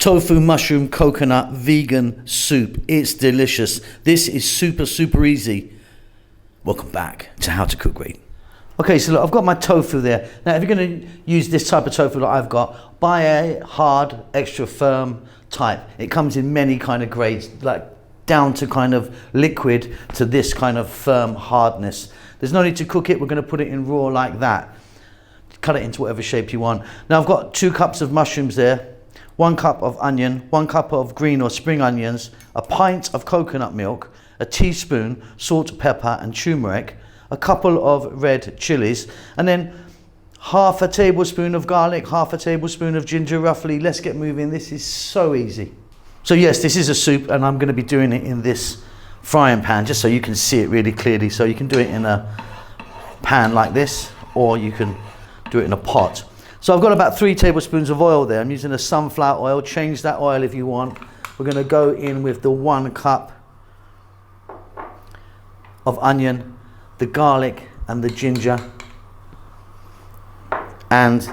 tofu mushroom coconut vegan soup. It's delicious. This is super easy. Welcome back to How to Cook Great. Okay, so look, I've got my tofu there. Now, if you're going to use this type of tofu that I've got, buy a hard, extra firm type. It comes in many kind of grades, like down to kind of liquid to this kind of firm hardness. There's no need to cook it. We're going to put it in raw like that. Cut it into whatever shape you want. Now, I've got 2 cups of mushrooms there, 1 cup of onion, 1 cup of green or spring onions, a pint of coconut milk, a teaspoon salt, pepper and turmeric, a couple of red chilies, and then half a tablespoon of garlic, half a tablespoon of ginger roughly. Let's get moving. This is so easy. So yes, this is a soup and I'm going to be doing it in this frying pan just so you can see it really clearly. So you can do it in a pan like this, or you can do it in a pot. So I've got about 3 tablespoons of oil there. I'm using a sunflower oil. Change that oil if you want. We're going to go in with the 1 cup of onion, the garlic and the ginger, and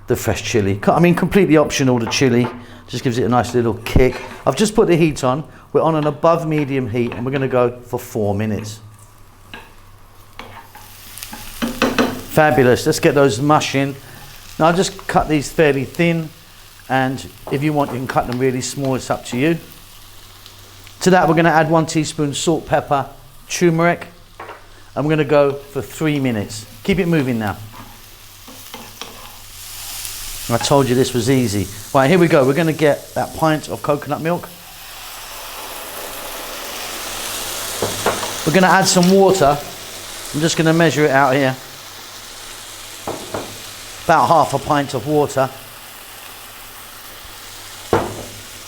the fresh chili. I mean, completely optional, the chili. Just gives it a nice little kick. I've just put the heat on. We're on an above medium heat and we're going to go for 4 minutes. Fabulous. Let's get those mush in. Now I'll just cut these fairly thin, and if you want you can cut them really small, it's up to you. To that we're going to add 1 teaspoon salt, pepper, turmeric, and we're going to go for 3 minutes. Keep it moving now. I told you this was easy. Right, here we go. We're going to get that pint of coconut milk. We're going to add some water. I'm just going to measure it out here. About half a pint of water.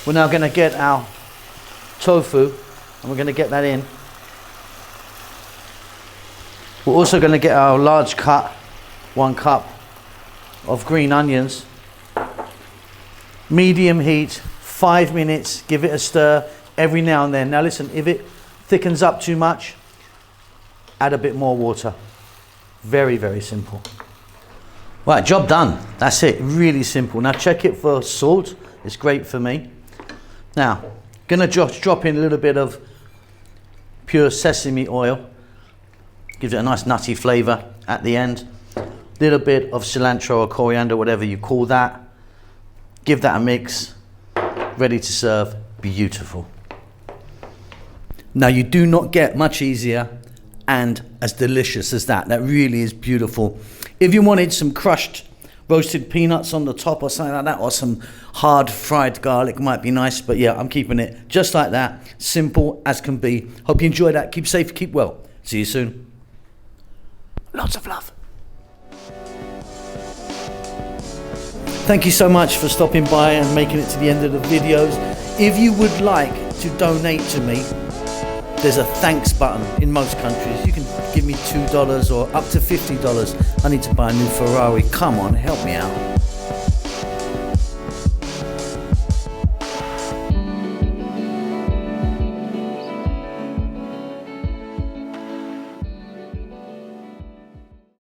We're now going to get our tofu and we're going to get that in. We're also going to get our large cut 1 cup of green onions. Medium heat, 5 minutes, give it a stir every now and then. Now listen, if it thickens up too much, add a bit more water. Very simple. Right, job done. That's it, really simple. Now check it for salt, it's great for me. Now, gonna just drop in a little bit of pure sesame oil. Gives it a nice nutty flavor at the end. Little bit of cilantro or coriander, whatever you call that. Give that a mix. Ready to serve. Beautiful. Now you do not get much easier and as delicious as that. That really is beautiful. If you wanted some crushed roasted peanuts on the top or something like that, or some hard fried garlic, might be nice, but yeah, I'm keeping it just like that. Simple as can be. Hope you enjoy that. Keep safe, keep well. See you soon. Lots of love. Thank you so much for stopping by and making it to the end of the videos. If you would like to donate to me, there's a thanks button in most countries. You can give me $2 or up to $50. I need to buy a new Ferrari. Come on, help me out.